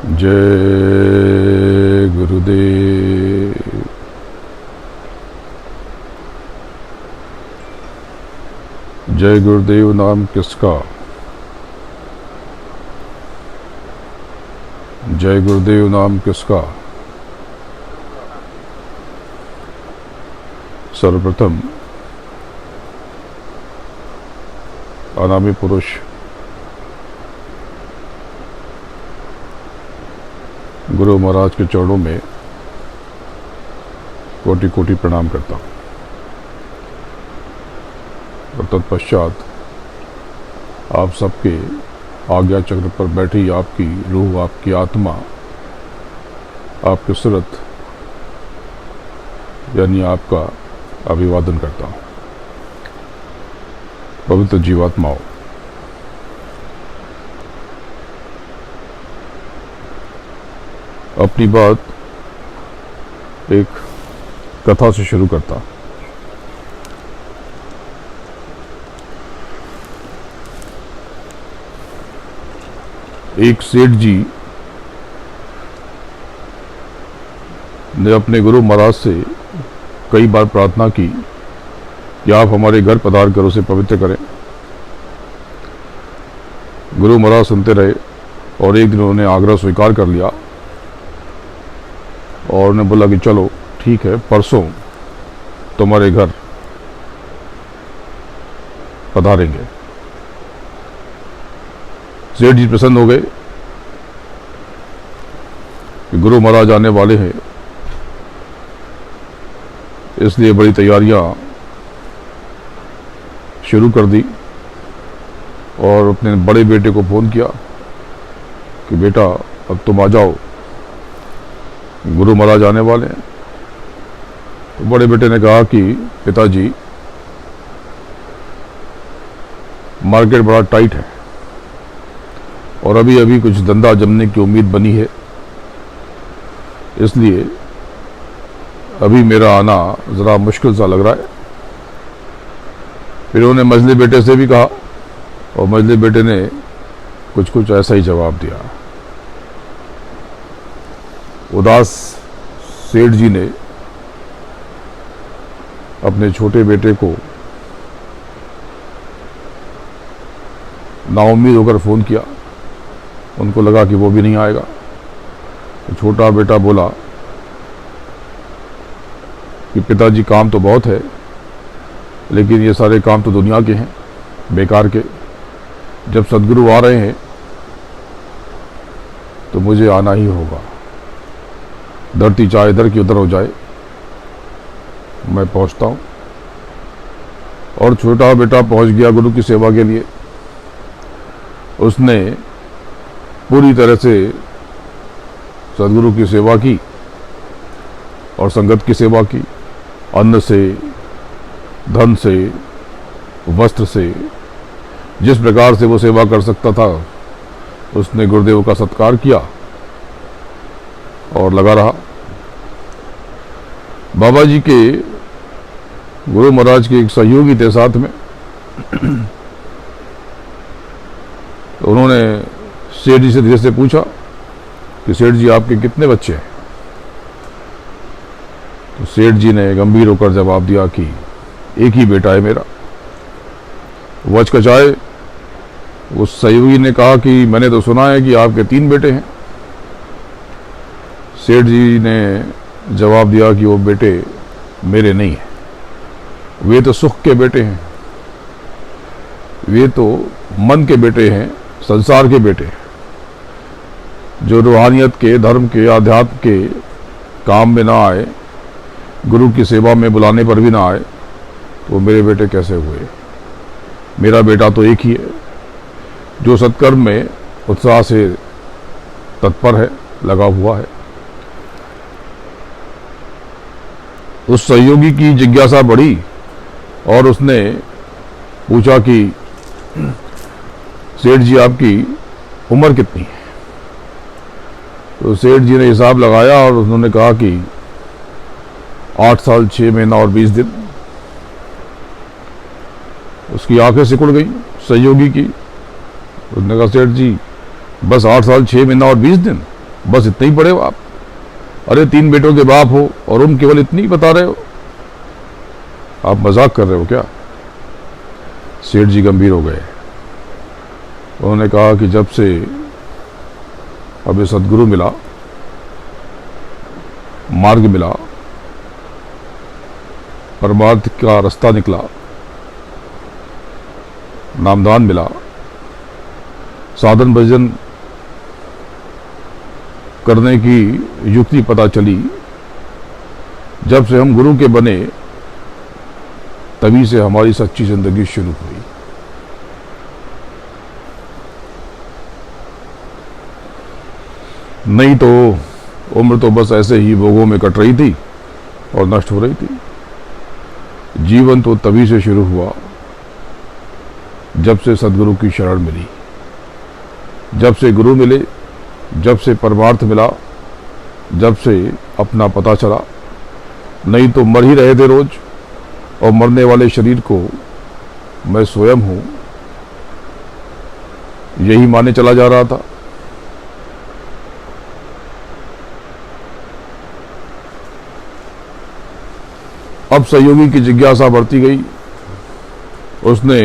जय गुरुदेव। जय गुरुदेव नाम किसका? जय गुरुदेव नाम किसका? सर्वप्रथम अनामी पुरुष गुरु महाराज के चरणों में कोटि कोटि प्रणाम करता हूँ और तत्पश्चात आप सबके आज्ञा चक्र पर बैठी आपकी रूह, आपकी आत्मा, आपकी सूरत यानी आपका अभिवादन करता हूँ। पवित्र जीवात्माओं, अपनी बात एक कथा से शुरू करता। एक सेठ जी ने अपने गुरु महाराज से कई बार प्रार्थना की कि आप हमारे घर पधार कर उसे पवित्र करें। गुरु महाराज सुनते रहे और एक दिन उन्होंने आग्रह स्वीकार कर लिया और उन्हें बोला कि चलो ठीक है, परसों तुम्हारे घर पधारेंगे। सेठ जी प्रसन्न हो गए कि गुरु महाराज आने वाले हैं, इसलिए बड़ी तैयारियां शुरू कर दी और अपने बड़े बेटे को फोन किया कि बेटा अब तुम आ जाओ, गुरु महाराज आने वाले हैं। तो बड़े बेटे ने कहा कि पिताजी, मार्केट बड़ा टाइट है और अभी अभी कुछ धंधा जमने की उम्मीद बनी है, इसलिए अभी मेरा आना ज़रा मुश्किल सा लग रहा है। फिर उन्होंने मझले बेटे से भी कहा और मझले बेटे ने कुछ ऐसा ही जवाब दिया। उदास सेठ जी ने अपने छोटे बेटे को नाउम्मीद होकर फ़ोन किया। उनको लगा कि वो भी नहीं आएगा। तो छोटा बेटा बोला कि पिताजी काम तो बहुत है, लेकिन ये सारे काम तो दुनिया के हैं, बेकार के। जब सदगुरु आ रहे हैं तो मुझे आना ही होगा। धरती चाहे इधर की उधर हो जाए, मैं पहुंचता हूं। और छोटा बेटा पहुंच गया गुरु की सेवा के लिए। उसने पूरी तरह से सदगुरु की सेवा की और संगत की सेवा की। अन्न से, धन से, वस्त्र से, जिस प्रकार से वो सेवा कर सकता था उसने गुरुदेव का सत्कार किया और लगा रहा। बाबा जी के, गुरु महाराज के एक सहयोगी थे साथ में। तो उन्होंने सेठ जी से धीरे से पूछा कि सेठ जी आपके कितने बच्चे हैं? तो सेठ जी ने गंभीर होकर जवाब दिया कि एक ही बेटा है मेरा। वो हचकचाए। उस सहयोगी ने कहा कि मैंने तो सुना है कि आपके 3 बेटे हैं। सेठ जी ने जवाब दिया कि वो बेटे मेरे नहीं हैं, वे तो सुख के बेटे हैं, वे तो मन के बेटे हैं, संसार के बेटे हैं, जो रूहानियत के, धर्म के, आध्यात्म के काम में ना आए, गुरु की सेवा में बुलाने पर भी ना आए, तो वो मेरे बेटे कैसे हुए? मेरा बेटा तो एक ही है, जो सत्कर्म में उत्साह से तत्पर है, लगा हुआ है। उस सहयोगी की जिज्ञासा बढ़ी और उसने पूछा कि सेठ जी आपकी उम्र कितनी है? तो सेठ जी ने हिसाब लगाया और उन्होंने कहा कि 8 साल 6 महीना और 20 दिन। उसकी आंखें सिकुड़ गई सहयोगी की। उसने कहा सेठ जी बस 8 साल 6 महीना और 20 दिन? बस इतने ही पढ़े हो आप? अरे 3 बेटों के बाप हो और उन केवल इतनी ही बता रहे हो? आप मजाक कर रहे हो क्या? सेठ जी गंभीर हो गए। उन्होंने कहा कि जब से हमें सदगुरु मिला, मार्ग मिला, परमार्थ का रास्ता निकला, नामदान मिला, साधन भजन करने की युक्ति पता चली, जब से हम गुरु के बने तभी से हमारी सच्ची जिंदगी शुरू हुई। नहीं तो उम्र तो बस ऐसे ही भोगों में कट रही थी और नष्ट हो रही थी। जीवन तो तभी से शुरू हुआ जब से सदगुरु की शरण मिली, जब से गुरु मिले, जब से परमार्थ मिला, जब से अपना पता चला। नहीं तो मर ही रहे थे रोज, और मरने वाले शरीर को मैं स्वयं हूं, यही माने चला जा रहा था। अब सहयोगी की जिज्ञासा बढ़ती गई। उसने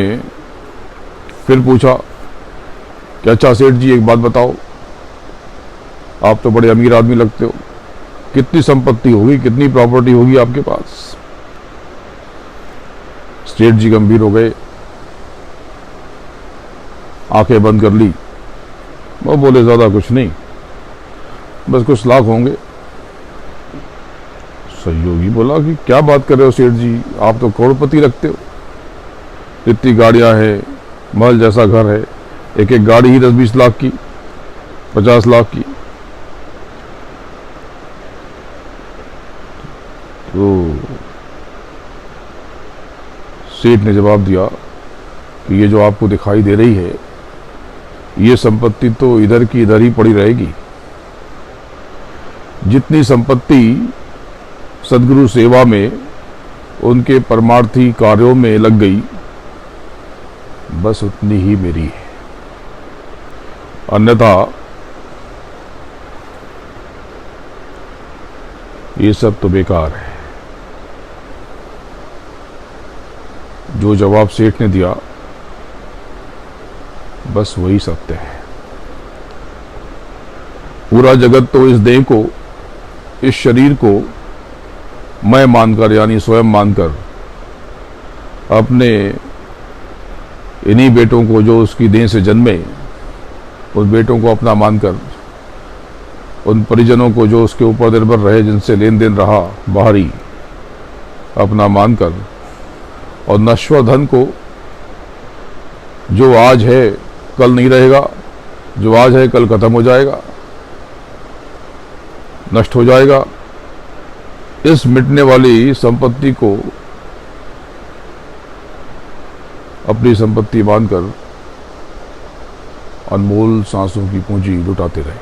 फिर पूछा कि अच्छा सेठ जी, एक बात बताओ, आप तो बड़े अमीर आदमी लगते हो, कितनी संपत्ति होगी, कितनी प्रॉपर्टी होगी आपके पास? सेठ जी गंभीर हो गए, आंखें बंद कर ली। वो बोले ज्यादा कुछ नहीं, बस कुछ लाख होंगे। सहयोगी बोला कि क्या बात कर रहे हो सेठ जी, आप तो करोड़पति रखते हो, इतनी गाड़ियां हैं, महल जैसा घर है, एक एक गाड़ी ही 10-20 लाख की, 50 लाख की। तो सेठ ने जवाब दिया कि ये जो आपको दिखाई दे रही है, ये संपत्ति तो इधर की इधर ही पड़ी रहेगी। जितनी संपत्ति सदगुरु सेवा में, उनके परमार्थी कार्यों में लग गई, बस उतनी ही मेरी है। अन्यथा ये सब तो बेकार है। जो जवाब सेठ ने दिया, बस वही सत्य है। पूरा जगत तो इस देह को, इस शरीर को मैं मानकर, यानी स्वयं मानकर, अपने इन्हीं बेटों को जो उसकी देह से जन्मे, उन बेटों को अपना मानकर, उन परिजनों को जो उसके ऊपर निर्भर रहे, जिनसे लेन देन रहा बाहरी, अपना मानकर, और नश्वर धन को, जो आज है कल नहीं रहेगा, जो आज है कल खत्म हो जाएगा, नष्ट हो जाएगा, इस मिटने वाली संपत्ति को अपनी संपत्ति मानकर अनमोल सांसों की पूंजी लुटाते रहे।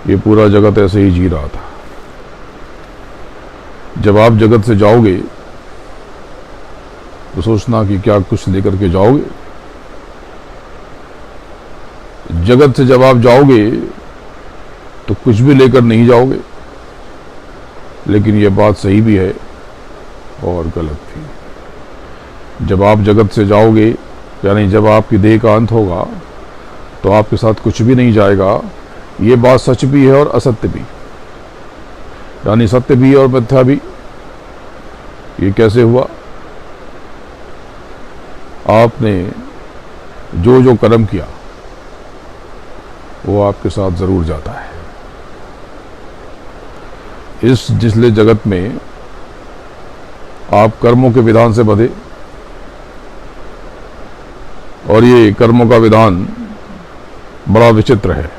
ये पूरा जगत ऐसे ही जी रहा था। जब आप जगत से जाओगे तो सोचना कि क्या कुछ लेकर के जाओगे। जगत से जब आप जाओगे तो कुछ भी लेकर नहीं जाओगे। लेकिन यह बात सही भी है और गलत भी। जब आप जगत से जाओगे, यानी जब आपकी देह का अंत होगा, तो आपके साथ कुछ भी नहीं जाएगा। ये बात सच भी है और असत्य भी, यानी सत्य भी और मिथ्या भी। ये कैसे हुआ? आपने जो जो कर्म किया वो आपके साथ जरूर जाता है। इस जिसले जगत में आप कर्मों के विधान से बंधे, और ये कर्मों का विधान बड़ा विचित्र है।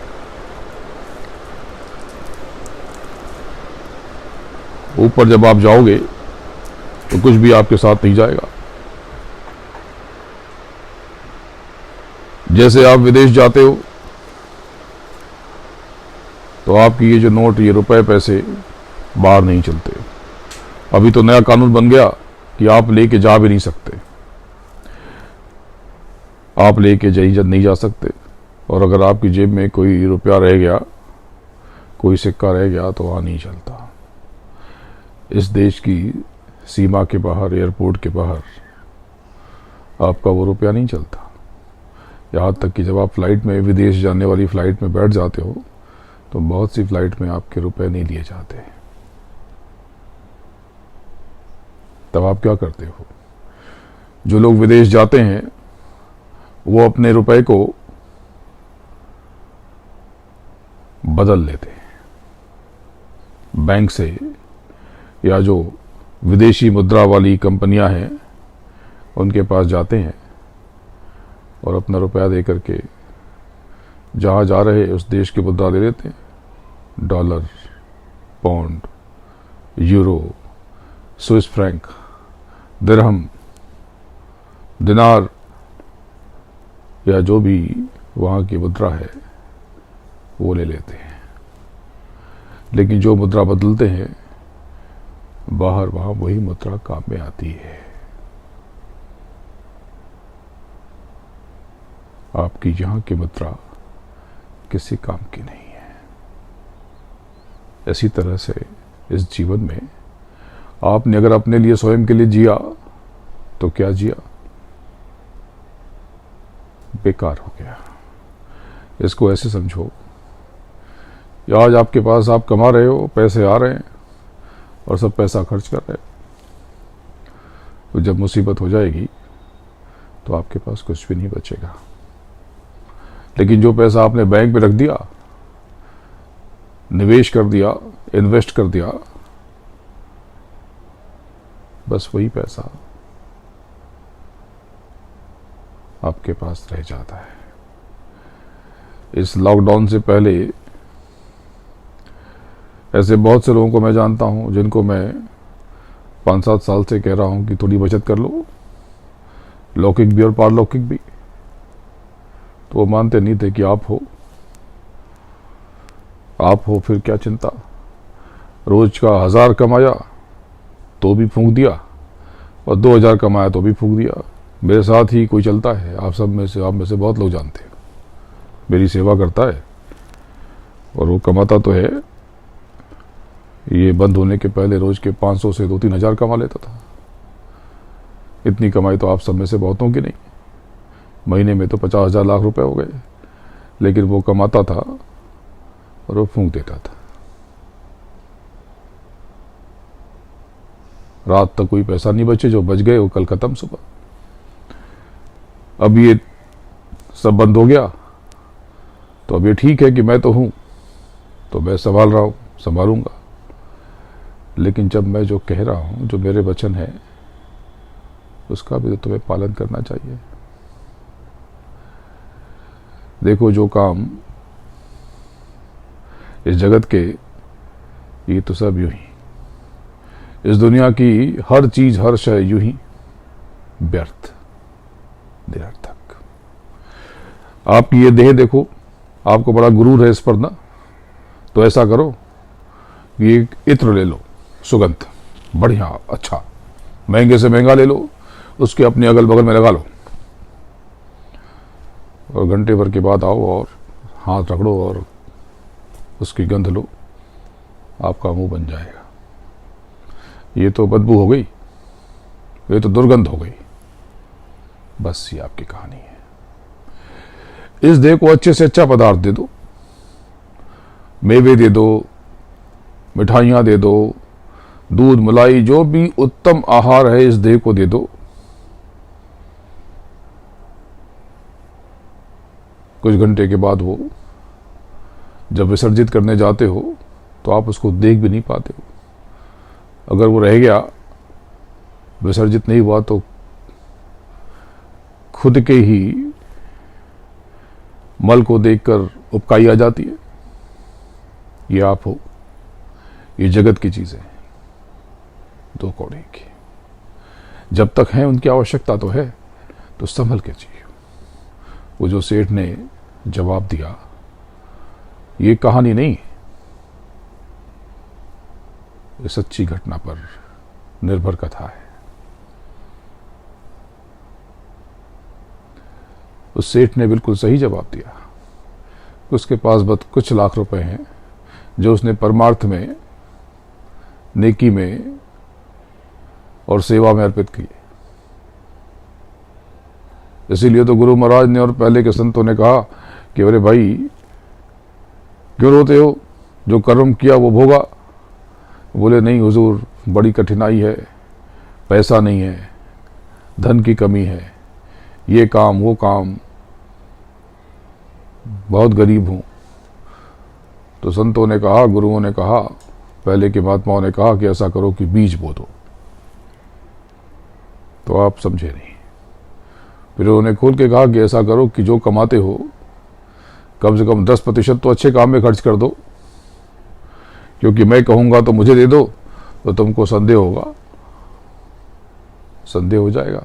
ऊपर जब आप जाओगे तो कुछ भी आपके साथ नहीं जाएगा। जैसे आप विदेश जाते हो तो आपकी ये जो नोट, ये रुपए पैसे बाहर नहीं चलते। अभी तो नया कानून बन गया कि आप लेके जा भी नहीं सकते, आप लेके नहीं जा सकते। और अगर आपकी जेब में कोई रुपया रह गया, कोई सिक्का रह गया, तो वहाँ नहीं चलता। इस देश की सीमा के बाहर, एयरपोर्ट के बाहर आपका वो रुपया नहीं चलता। यहाँ तक कि जब आप फ्लाइट में, विदेश जाने वाली फ़्लाइट में बैठ जाते हो, तो बहुत सी फ़्लाइट में आपके रुपए नहीं लिए जाते। तब आप क्या करते हो? जो लोग विदेश जाते हैं वो अपने रुपए को बदल लेते हैं बैंक से, या जो विदेशी मुद्रा वाली कंपनियां हैं उनके पास जाते हैं और अपना रुपया दे करके जहां जा रहे उस देश की मुद्रा ले लेते हैं। Dollar, pound, euro, Swiss franc, दिरहम, दिनार, या जो भी वहाँ की मुद्रा है वो ले लेते हैं। लेकिन जो मुद्रा बदलते हैं बाहर, वहाँ वही मुद्रा काम में आती है। आपकी यहाँ की मुद्रा किसी काम की नहीं है। इसी तरह से इस जीवन में आपने अगर अपने लिए, स्वयं के लिए जिया तो क्या जिया? बेकार हो गया। इसको ऐसे समझो, आज आपके पास, आप कमा रहे हो, पैसे आ रहे हैं और सब पैसा खर्च कर रहे हो, तो जब मुसीबत हो जाएगी तो आपके पास कुछ भी नहीं बचेगा। लेकिन जो पैसा आपने बैंक में रख दिया, निवेश कर दिया, इन्वेस्ट कर दिया, बस वही पैसा आपके पास रह जाता है। इस लॉकडाउन से पहले ऐसे बहुत से लोगों को मैं जानता हूं जिनको मैं 5-7 साल से कह रहा हूं कि थोड़ी बचत कर लो, लौकिक भी और पारलौकिक भी। तो वो मानते नहीं थे कि आप हो फिर क्या चिंता। रोज का 1000 कमाया तो भी फूंक दिया, और 2000 कमाया तो भी फूंक दिया। मेरे साथ ही कोई चलता है, आप में से बहुत लोग जानते हैं, मेरी सेवा करता है और वो कमाता तो है, ये बंद होने के पहले रोज के 500 से 2-3 हज़ार कमा लेता था। इतनी कमाई तो आप सब में से बहुतों की नहीं। महीने में तो 50,000 लाख रुपए हो गए, लेकिन वो कमाता था और वो फूंक देता था। रात तक कोई पैसा नहीं बचे, जो बच गए वो कल खत्म सुबह। अब ये सब बंद हो गया तो अब ये ठीक है कि मैं तो हूं, तो मैं संभाल रहा हूं, संभालूंगा। लेकिन जब मैं जो कह रहा हूं, जो मेरे वचन है, उसका भी तो तुम्हें पालन करना चाहिए। देखो, जो काम इस जगत के, ये तो सब यूं ही, इस दुनिया की हर चीज, हर शय यूं ही व्यर्थ, निरर्थक। आपकी ये देह देखो, आपको बड़ा गुरूर है इस पर ना, तो ऐसा करो कि एक इत्र ले लो, सुगंध बढ़िया अच्छा, महंगे से महंगा ले लो, उसके अपने अगल बगल में लगा लो, और घंटे भर के बाद आओ और हाथ रगड़ो और उसकी गंध लो, आपका मुंह बन जाएगा। ये तो बदबू हो गई, ये तो दुर्गंध हो गई। बस ये आपकी कहानी है। इस देह को अच्छे से अच्छा पदार्थ दे दो, मेवे दे दो, मिठाइयां दे दो, दूध, मलाई, जो भी उत्तम आहार है इस देह को दे दो। कुछ घंटे के बाद वो जब विसर्जित करने जाते हो तो आप उसको देख भी नहीं पाते हो। अगर वो रह गया, विसर्जित नहीं हुआ, तो खुद के ही मल को देखकर उपकाई आ जाती है। ये आप हो, ये जगत की चीजें, दो कौड़े की। जब तक हैं उनकी आवश्यकता तो है, तो संभल के जियो। वो जो सेठ ने जवाब दिया, ये कहानी नहीं, ये सच्ची घटना पर निर्भर कथा है। उस सेठ ने बिल्कुल सही जवाब दिया। उसके पास बस कुछ लाख रुपए हैं जो उसने परमार्थ में, नेकी में और सेवा में अर्पित किए। इसीलिए तो गुरु महाराज ने और पहले के संतों ने कहा कि अरे भाई क्यों रोते हो, जो कर्म किया वो भोगा। बोले नहीं हुजूर, बड़ी कठिनाई है, पैसा नहीं है, धन की कमी है, ये काम वो काम, बहुत गरीब हूं। तो संतों ने कहा, गुरुओं ने कहा, पहले के महात्माओं ने कहा कि ऐसा करो कि बीज बो दो। तो आप समझे नहीं। फिर उन्होंने खोल के कहा कि ऐसा करो कि जो कमाते हो कम से कम 10% तो अच्छे काम में खर्च कर दो, क्योंकि मैं कहूंगा तो मुझे दे दो तो तुमको संदेह होगा, संदेह हो जाएगा।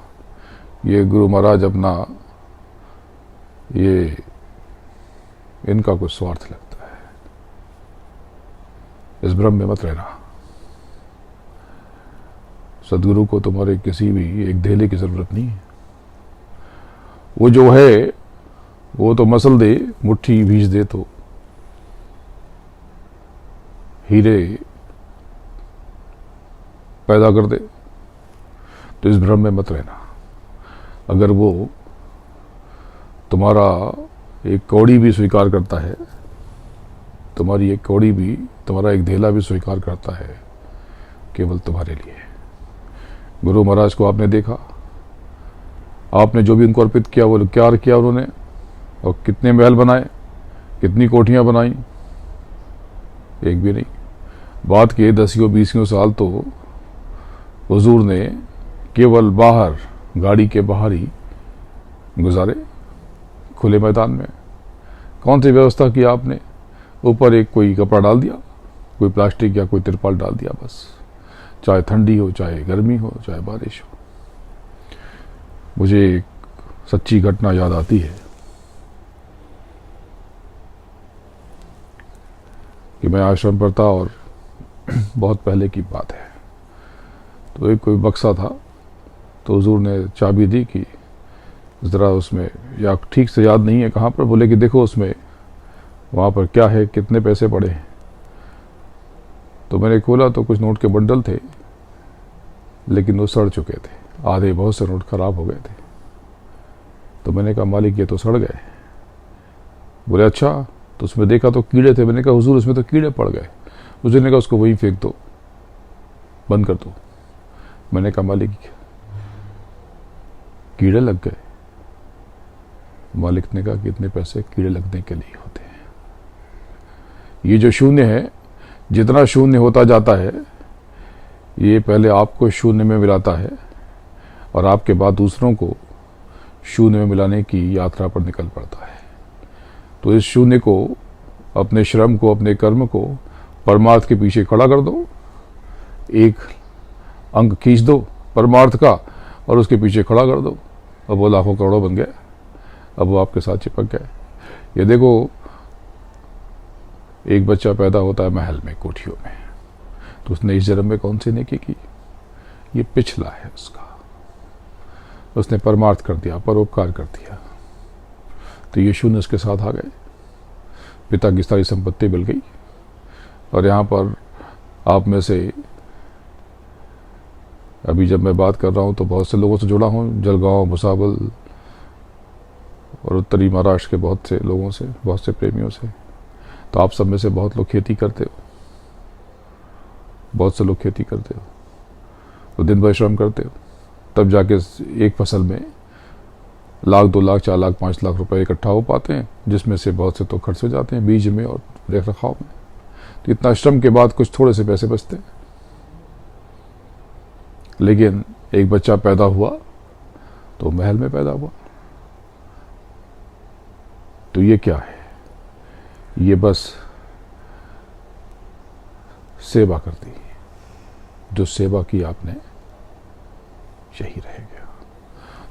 ये गुरु महाराज अपना, ये इनका कुछ स्वार्थ लगता है। इस भ्रम में मत रहना। सदगुरु को तुम्हारे किसी भी एक धेले की जरूरत नहीं है। वो जो है वो तो मसल दे, मुट्ठी भीज दे तो हीरे पैदा कर दे। तो इस भ्रम में मत रहना। अगर वो तुम्हारा एक कौड़ी भी स्वीकार करता है, तुम्हारी एक कौड़ी भी, तुम्हारा एक धेला भी स्वीकार करता है, केवल तुम्हारे लिए। गुरु महाराज को आपने देखा, आपने जो भी उनको अर्पित किया वो क्या किया उन्होंने, और कितने महल बनाए, कितनी कोठियां बनाई, एक भी नहीं। बात के 10-20 साल तो हुजूर ने केवल बाहर, गाड़ी के बाहर ही गुजारे, खुले मैदान में। कौन सी व्यवस्था की आपने? ऊपर एक कोई कपड़ा डाल दिया, कोई प्लास्टिक या कोई तिरपाल डाल दिया बस, चाहे ठंडी हो, चाहे गर्मी हो, चाहे बारिश हो। मुझे एक सच्ची घटना याद आती है कि मैं आश्रम पर था और बहुत पहले की बात है। तो एक कोई बक्सा था, तो हुजूर ने चाबी दी कि ज़रा उसमें, या ठीक से याद नहीं है कहाँ पर, बोले कि देखो उसमें वहाँ पर क्या है, कितने पैसे पड़े हैं। तो मैंने खोला तो कुछ नोट के बंडल थे, लेकिन वो सड़ चुके थे, आधे, बहुत से नोट खराब हो गए थे। तो मैंने कहा मालिक ये तो सड़ गए। बोले अच्छा, तो उसमें देखा तो कीड़े थे। मैंने कहा हुजूर उसमें तो कीड़े पड़ गए। हुजूर ने कहा उसको वहीं फेंक दो, बंद कर दो। मैंने कहा मालिक कीड़े लग गए। मालिक ने कहा कि इतने पैसे कीड़े लगने के लिए होते हैं। ये जो शून्य है, जितना शून्य होता जाता है, ये पहले आपको शून्य में मिलाता है और आपके बाद दूसरों को शून्य में मिलाने की यात्रा पर निकल पड़ता है। तो इस शून्य को, अपने श्रम को, अपने कर्म को परमार्थ के पीछे खड़ा कर दो, एक अंक खींच दो परमार्थ का और उसके पीछे खड़ा कर दो। अब वो लाखों करोड़ों बन गए, अब वो आपके साथ चिपक गए। ये देखो, एक बच्चा पैदा होता है महल में, कोठियों में, तो उसने इस जन्म में कौन सी नेकी की? ये पिछला है उसका। उसने परमार्थ कर दिया, परोपकार कर दिया, तो ये शून्य उसके साथ आ गए। पिता की सारी संपत्ति मिल गई। और यहाँ पर आप में से, अभी जब मैं बात कर रहा हूँ तो बहुत से लोगों से जुड़ा हूँ, जलगांव, भुसावल और उत्तरी महाराष्ट्र के बहुत से लोगों से, बहुत से प्रेमियों से। तो आप सब में से बहुत लोग खेती करते हो, बहुत से लोग खेती करते हो, तो दिन भर श्रम करते हो, तब जाके एक फसल में 1 लाख, 2 लाख, 4 लाख, 5 लाख रुपए इकट्ठा हो पाते हैं, जिसमें से बहुत से तो खर्च हो जाते हैं बीज में और रख रखाव में। तो इतना श्रम के बाद कुछ थोड़े से पैसे बचते हैं। लेकिन एक बच्चा पैदा हुआ तो महल में पैदा हुआ। तो ये क्या है? ये बस सेवा कर दी। जो सेवा की आपने, यही रह गया।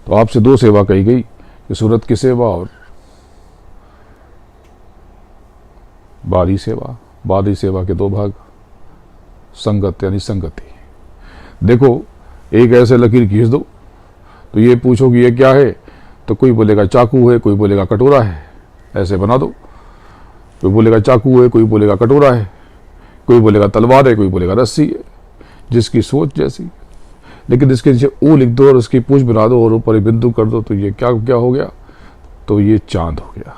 तो आपसे 2 सेवा कही गई कि सूरत की सेवा और बारी सेवा। बारी सेवा के 2 भाग, संगत यानी संगति। देखो, एक ऐसे लकीर खींच दो तो ये पूछो कि ये क्या है, तो कोई बोलेगा चाकू है, कोई बोलेगा कटोरा है, ऐसे बना दो। कोई बोलेगा चाकू है, कोई बोलेगा कटोरा है, कोई बोलेगा तलवार है, कोई बोलेगा रस्सी है, जिसकी सोच जैसी। लेकिन इसके नीचे ओ लिख दो और उसकी पूछ बना दो और ऊपर बिंदु कर दो तो ये क्या क्या हो गया? तो ये चांद हो गया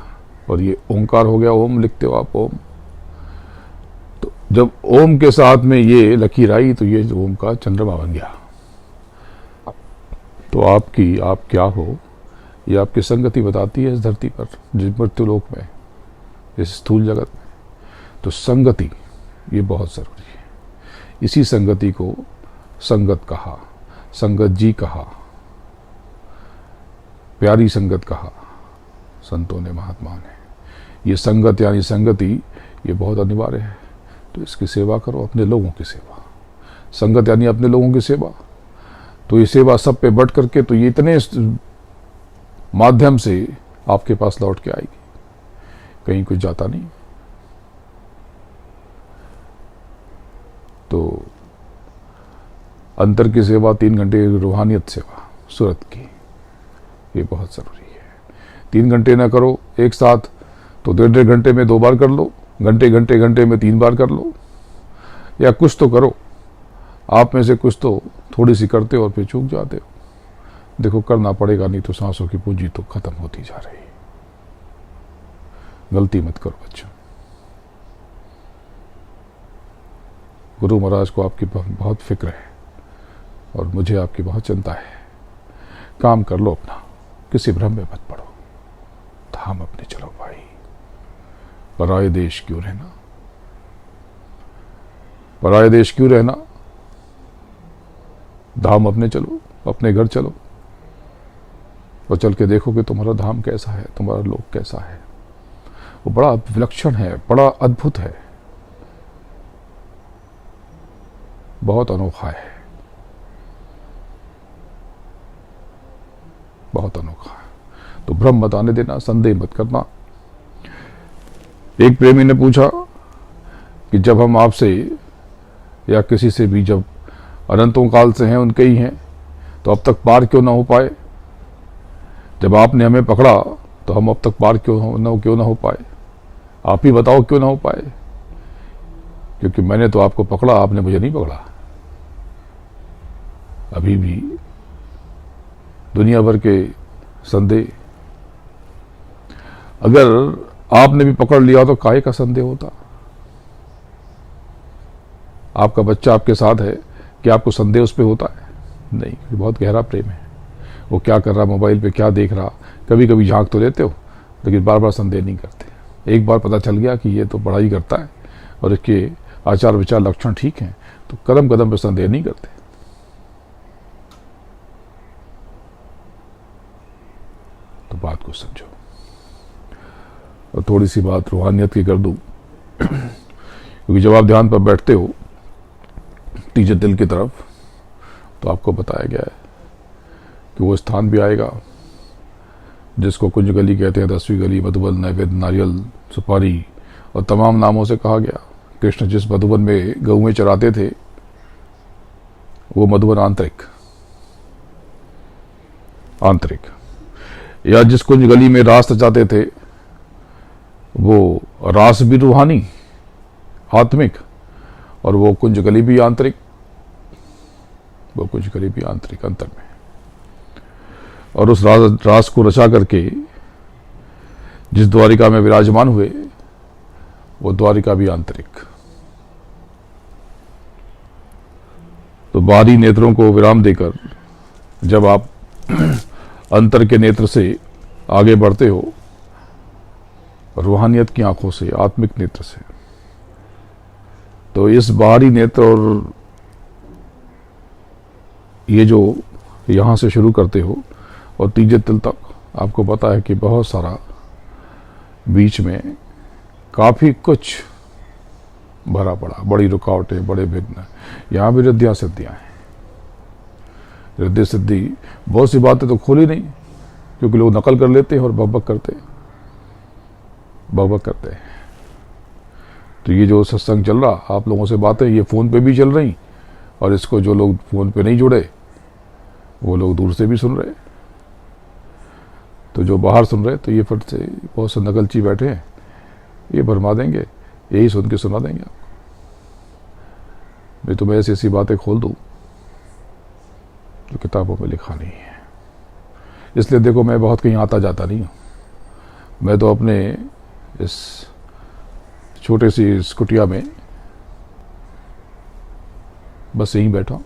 और ये ओंकार हो गया। ओम लिखते हो आप, ओम। तो जब ओम के साथ में ये लकीर आई तो ये ओम का चंद्रमा बन गया। तो आप क्या हो, ये आपकी संगति बताती है इस धरती पर, जिस मृत्यु लोक में, इस स्थूल जगत में। तो संगति ये बहुत जरूरी है। इसी संगति को संगत कहा, संगत जी कहा, प्यारी संगत कहा संतों ने, महात्मा ने। ये संगत यानी संगति ये बहुत अनिवार्य है। तो इसकी सेवा करो, अपने लोगों की सेवा। संगत यानी अपने लोगों की सेवा। तो ये सेवा सब पे बट करके तो ये इतने माध्यम से आपके पास लौट के आएगी, कहीं कुछ जाता नहीं। तो अंतर की सेवा, 3 घंटे रूहानियत सेवा सूरत की, ये बहुत ज़रूरी है। 3 घंटे ना करो एक साथ तो 1.5 घंटे में 2 बार कर लो, घंटे में 3 बार कर लो, या कुछ तो करो। आप में से कुछ तो थोड़ी सी करते हो और फिर चूक जाते हो। देखो करना पड़ेगा, नहीं तो सांसों की पूंजी तो खत्म होती जा रही है। गलती मत करो बच्चों। गुरु महाराज को आपकी बहुत फिक्र है और मुझे आपकी बहुत चिंता है। काम कर लो अपना, किसी भ्रम में मत पड़ो, धाम अपने चलो भाई। पराये देश क्यों रहना, पराये देश क्यों रहना, धाम अपने चलो, अपने घर चलो और चल के देखो कि तुम्हारा धाम कैसा है, तुम्हारा लोक कैसा है। वो बड़ा विलक्षण है, बड़ा अद्भुत है, बहुत अनोखा है, बहुत अनोखा है। तो भ्रम मत आने देना, संदेह मत करना। एक प्रेमी ने पूछा कि जब हम आपसे या किसी से भी जब अनंतों काल से हैं, उनके ही हैं, तो अब तक पार क्यों ना हो पाए? जब आपने हमें पकड़ा तो हम अब तक पार क्यों ना हो पाए? आप ही बताओ क्यों ना हो पाए? क्योंकि मैंने तो आपको पकड़ा, आपने मुझे नहीं पकड़ा। अभी भी दुनिया भर के संदेह। अगर आपने भी पकड़ लिया तो काहे का संदेह होता? आपका बच्चा आपके साथ है, क्या आपको संदेह उस पर होता है? नहीं, बहुत गहरा प्रेम है। वो क्या कर रहा, मोबाइल पे क्या देख रहा, कभी कभी झांक तो लेते हो, लेकिन बार बार संदेह नहीं करते। एक बार पता चल गया कि ये तो पढ़ाई करता है और इसके आचार विचार लक्षण ठीक हैं, तो कदम कदम पे संदेह नहीं करते। तो बात को समझो। और थोड़ी सी बात रूहानियत की कर दूं, क्योंकि जब आप ध्यान पर बैठते हो तीजे दिल की तरफ, तो आपको बताया गया है कि वो स्थान भी आएगा जिसको कुंज गली कहते हैं, 10वीं गली, मधुबन, नैवेद्य, नारियल, सुपारी और तमाम नामों से कहा गया। कृष्ण जिस मधुबन में गऊएं चराते थे वो मधुबन आंतरिक, या जिस कुंज गली में रास रचाते थे वो रास भी रूहानी, आत्मिक, और वो कुंज गली भी आंतरिक, वो कुंज गली भी आंतरिक, अंतर में। और उस रास को रचा करके जिस द्वारिका में विराजमान हुए वो द्वारिका भी आंतरिक। तो बाहरी नेत्रों को विराम देकर जब आप अंतर के नेत्र से आगे बढ़ते हो, रूहानियत की आंखों से, आत्मिक नेत्र से, तो इस बाहरी नेत्र और ये जो यहां से शुरू करते हो और तीजे तिल तक, आपको पता है कि बहुत सारा बीच में काफी कुछ भरा पड़ा, बड़ी रुकावटें, बड़े विघ्न। यहां भी रिद्धियां सिद्धियां हैं। रिद्धि सिद्धि बहुत सी बातें तो खोली नहीं, क्योंकि लोग नकल कर लेते हैं और बकबक करते हैं। तो ये जो सत्संग चल रहा, आप लोगों से बातें ये फोन पे भी चल रही, और इसको जो लोग फोन पे नहीं जुड़े वो लोग दूर से भी सुन रहे। तो जो बाहर सुन रहे, तो ये फट से बहुत से नकलची बैठे हैं ये भरमा देंगे, यही सुन के सुना देंगे आपको। मैं तुम्हें ऐसी ऐसी बातें खोल दूँ जो किताबों में लिखा नहीं है। इसलिए देखो, मैं बहुत कहीं आता जाता नहीं हूँ। मैं तो अपने इस छोटे सी इस कुटिया में बस यहीं बैठा हूँ।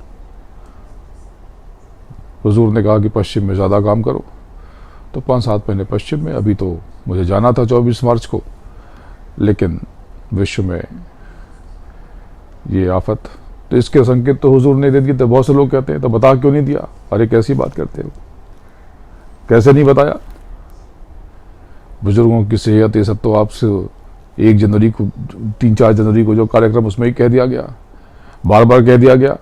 हुजूर ने कहा कि पश्चिम में ज़्यादा काम करो, तो 5-7 महीने पश्चिम में। अभी तो मुझे जाना था 24 मार्च को, लेकिन विश्व में ये आफत, तो इसके संकेत तो हुजूर ने दे दिए। तो बहुत से लोग कहते हैं तो बता क्यों नहीं दिया? अरे कैसी बात करते हो, कैसे नहीं बताया? बुजुर्गों की सेहत, ये सब तो आपसे 1 जनवरी को, 3-4 जनवरी को जो कार्यक्रम, उसमें ही कह दिया गया, बार बार कह दिया गया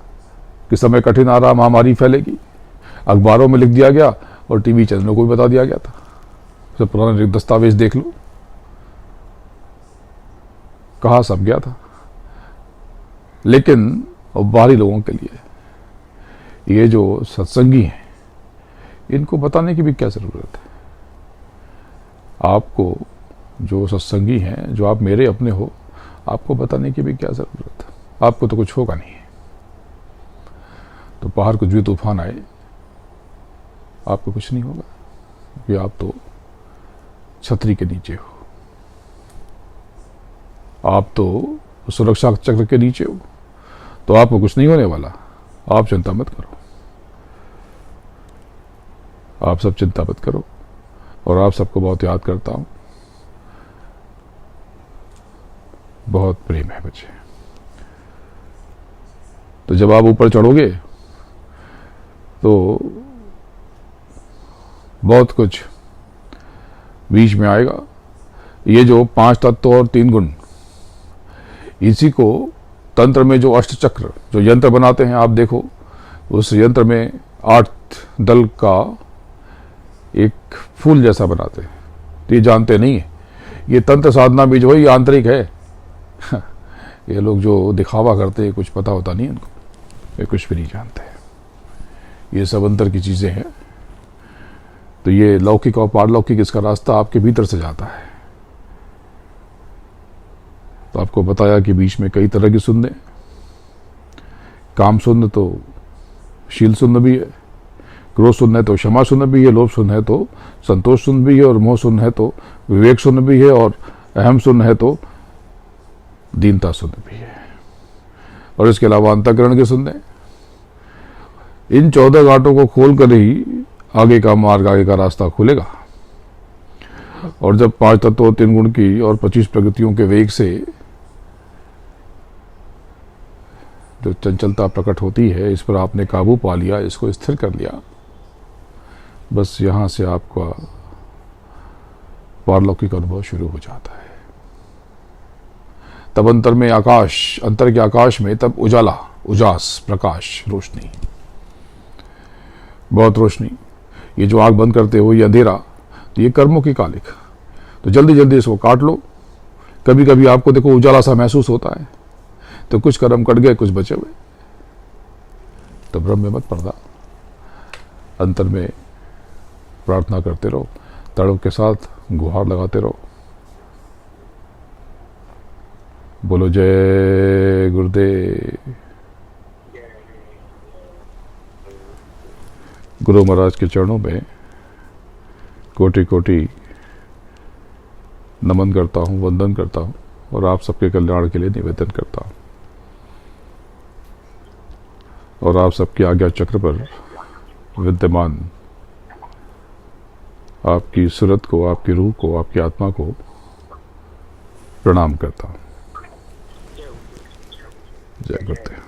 कि समय कठिन आ रहा, महामारी फैलेगी। अखबारों में लिख दिया गया और टीवी चैनलों को भी बता दिया गया था। सब पुराने दस्तावेज देख लो, कहा सब गया था। लेकिन बाहरी लोगों के लिए ये जो सत्संगी हैं, इनको बताने की भी क्या जरूरत है? आपको जो सत्संगी हैं, जो आप मेरे अपने हो, आपको बताने की भी क्या जरूरत है? आपको तो कुछ होगा नहीं। तो बाहर कुछ भी तूफान आए, आपको कुछ नहीं होगा, कि आप तो छतरी के नीचे हो, आप तो सुरक्षा चक्र के नीचे हो, तो आपको कुछ नहीं होने वाला। आप चिंता मत करो, आप सब चिंता मत करो। और आप सबको बहुत याद करता हूं, बहुत प्रेम है मुझे। तो जब आप ऊपर चढ़ोगे तो बहुत कुछ बीच में आएगा। ये जो 5 तत्व और 3 गुण, इसी को तंत्र में जो अष्टचक्र, जो यंत्र बनाते हैं, आप देखो उस यंत्र में 8 दल का एक फूल जैसा बनाते हैं। तो ये जानते नहीं है, ये तंत्र साधना भी जो है ये आंतरिक है। ये लोग जो दिखावा करते हैं, कुछ पता होता नहीं इनको, ये कुछ भी नहीं जानते। ये सब अंतर की चीजें हैं। तो ये लौकिक और पारलौकिक, इसका रास्ता आपके भीतर से जाता है। तो आपको बताया कि बीच में कई तरह की सुन्ने, काम सुन्न तो शील सुन्न भी है, क्रोध सुन्न है तो क्षमा सुन्न भी है, लोभ सुन्न है तो संतोष सुन्न भी है, और मोह सुन्न है तो विवेक सुन्न भी है, और अहम सुन्न है तो दीनता सुन्न भी है। और इसके अलावा अंतःकरण के सुनने। इन 14 घाटों को खोल कर ही आगे का मार्ग, आगे का रास्ता खुलेगा। और जब 5 तत्वों, 3 गुण की और 25 प्रगतियों के वेग से जो चंचलता प्रकट होती है, इस पर आपने काबू पा लिया, इसको स्थिर कर लिया, बस यहां से आपका पारलौकिक अनुभव शुरू हो जाता है। तब अंतर में आकाश, अंतर के आकाश में तब उजाला, उजास, प्रकाश, रोशनी, बहुत रोशनी। ये जो आंख बंद करते हो, ये अंधेरा, तो ये कर्मों की कालिक। तो जल्दी जल्दी इसको काट लो। कभी कभी आपको देखो उजाला सा महसूस होता है, तो कुछ कर्म कट गए, कुछ बचे हुए, तो भ्रम में मत पड़ना। अंतर में प्रार्थना करते रहो, तड़प के साथ गुहार लगाते रहो। बोलो जय गुरुदेव। गुरु महाराज के चरणों में कोटि कोटि नमन करता हूँ, वंदन करता हूँ, और आप सबके कल्याण के लिए निवेदन करता हूँ। और आप सबकी आज्ञा चक्र पर विद्यमान आपकी सूरत को, आपकी रूह को, आपकी आत्मा को प्रणाम करता हूँ। जय गुरुदेव।